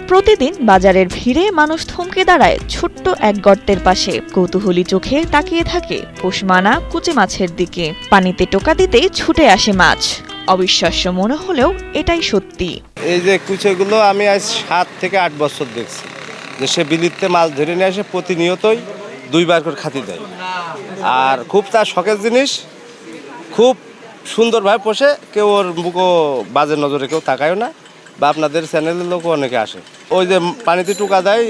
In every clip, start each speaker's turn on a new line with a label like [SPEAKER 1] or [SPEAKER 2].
[SPEAKER 1] প্রতিদিন বাজারের ভিড়ে মানুষ থমকে দাঁড়ায় ছোট্ট এক গর্তের পাশে, কৌতূহলী চোখে তাকিয়ে থাকে পোষমানা কুচে মাছের দিকে। পানিতে টোকা দিতেই ছুটে আসে মাছ। অবিশ্বাস্য মনে হলেও এটাই সত্যি।
[SPEAKER 2] এই যে কুচেগুলো আমি আজ 7 থেকে 8 বছর দেখছি যে সে বিলিতে মাছ ধরে নিয়ে আসে, প্রতিনিয়তই 2 বার করে খাতি দেয়। আর খুব তার শখের জিনিস, খুব সুন্দরভাবে পোষে। কেউ ওর মুখো বাজে নজরে কেউ তাকায়ও না, বা আপনাদের চ্যানেলের লোকও অনেকে আসে। ওই যে পানিতে টোকা দেয়,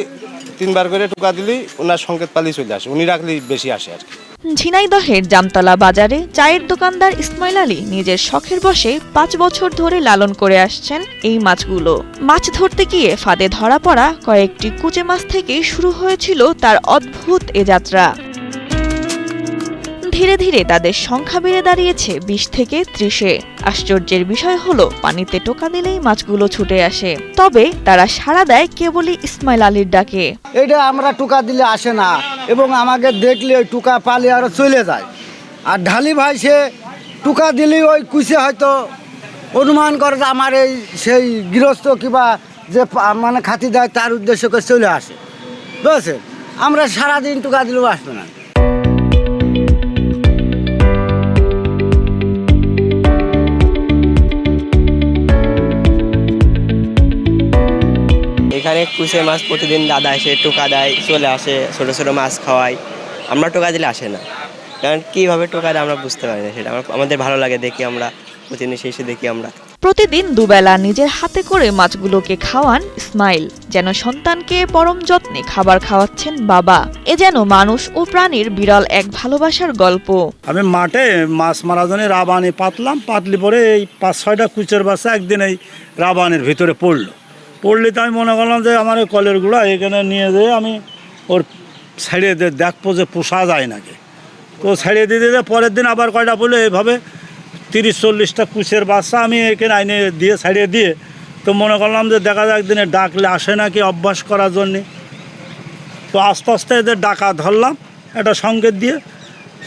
[SPEAKER 2] 3 বার করে টোকা দিলেই ওনার সংকেত পালিয়ে চলে আসে, উনি রাখলেই বেশি আসে আর কি।
[SPEAKER 1] ঝিনাইদহের জামতলা বাজারে চায়ের দোকানদার ইসমাইল আলী নিজের শখের বশে 5 বছর ধরে লালন করে আসছেন এই মাছগুলো। মাছ ধরতে গিয়ে ফাঁদে ধরা পড়া কয়েকটি কুচে মাছ থেকেই শুরু হয়েছিল তার অদ্ভুত এ যাত্রা। ধীরে ধীরে তাদের সংখ্যা বেড়ে দাঁড়িয়েছে 20 থেকে 30-এ। আশ্চর্যের বিষয় হলো পানিতে টোকা দিলেই মাছগুলো ছুটে আসে, তবে তারা সাড়া দেয় কেবলই ইসমাইল আলীর ডাকে।
[SPEAKER 3] এটা আমরা টোকা দিলে আসে না, এবং আমাকে দেখলে ওই টোকা পালিয়ে আরো চলে যায়। আর ঢালি ভাই সে টোকা দিলেই ওই কুচে হয়তো অনুমান করে যে আমার এই সেই গৃহস্থ কিংবা যে মানে খাতি দেয় তার উদ্দেশ্য করে চলে আসে, বুঝেছেন। আমরা সারাদিন টোকা দিলেও আসবে না।
[SPEAKER 4] এখানে কুচে মাছ প্রতিদিন দাদা এসে টোকা দেয়, চলে আসে, ছোটো ছোটো মাছ খাওয়াই। আমরা টোকা দিলে আসে না, কারণ কীভাবে টোকা দেয় আমরা বুঝতে পারি না। সেটা আমাদের ভালো লাগে, দেখি আমরা প্রতিদিন এসে দেখি। আমরা
[SPEAKER 1] প্রতিদিন দুবেলা নিজের হাতে করে মাছগুলোকে খাওয়ান ইসমাইল, যেন সন্তানকে পরম যত্নে খাবার খাওয়াচ্ছেন বাবা। এ যেন মানুষ ও প্রাণীর বিরল এক ভালোবাসার গল্প।
[SPEAKER 5] আমি মাঠে মাছ মারার জন্য রাবানি পাতলি পরে এই 5-6টা কুচের বাচ্চা একদিন এই রাবানির ভিতরে পড়লো তো আমি মনে করলাম যে আমার এই কলের গুঁড়া এখানে নিয়ে যেয়ে আমি ওর ছাড়িয়ে দিয়ে দেখবো যে পোষা যায় নাকি। তো ছাড়িয়ে দিয়ে পরের দিন আবার কয়টা পড়লো, এইভাবে 30-40টা কুচের বাচ্চা আমি এখানে আইনে দিয়ে ছাড়িয়ে দিয়ে, তো মনে করলাম যে দেখা যায় একদিনে ডাকলে আসে নাকি অভ্যাস করার জন্যে। তো আস্তে আস্তে এদের ডাকা ধরলাম একটা সংকেত দিয়ে,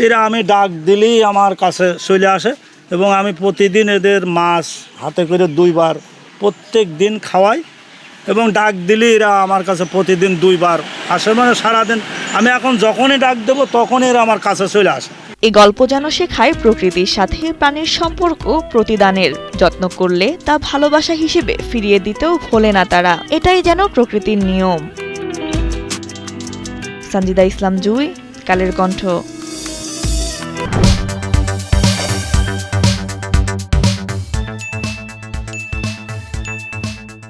[SPEAKER 5] এরা আমি ডাক দিলেই আমার কাছে চলে আসে। এবং আমি প্রতিদিন এদের মাছ হাতে করে 2 বার প্রত্যেক দিন খাওয়াই, এবং ডাক দিলে এরা আমার কাছে প্রতিদিন 2 বার আসে। মানে সারাদিন আমি এখন যখনই ডাক দেবো তখনই এরা আমার কাছে চলে আসে।
[SPEAKER 1] এই গল্প যেন শেখায় প্রকৃতির সাথে প্রাণীর সম্পর্ক প্রতিদানের। যত্ন করলে তা ভালোবাসা হিসেবে ফিরিয়ে দিতেও ভোলে না তারা। এটাই যেন প্রকৃতির নিয়ম। সঞ্জিদা ইসলাম জুই, কালের কণ্ঠ।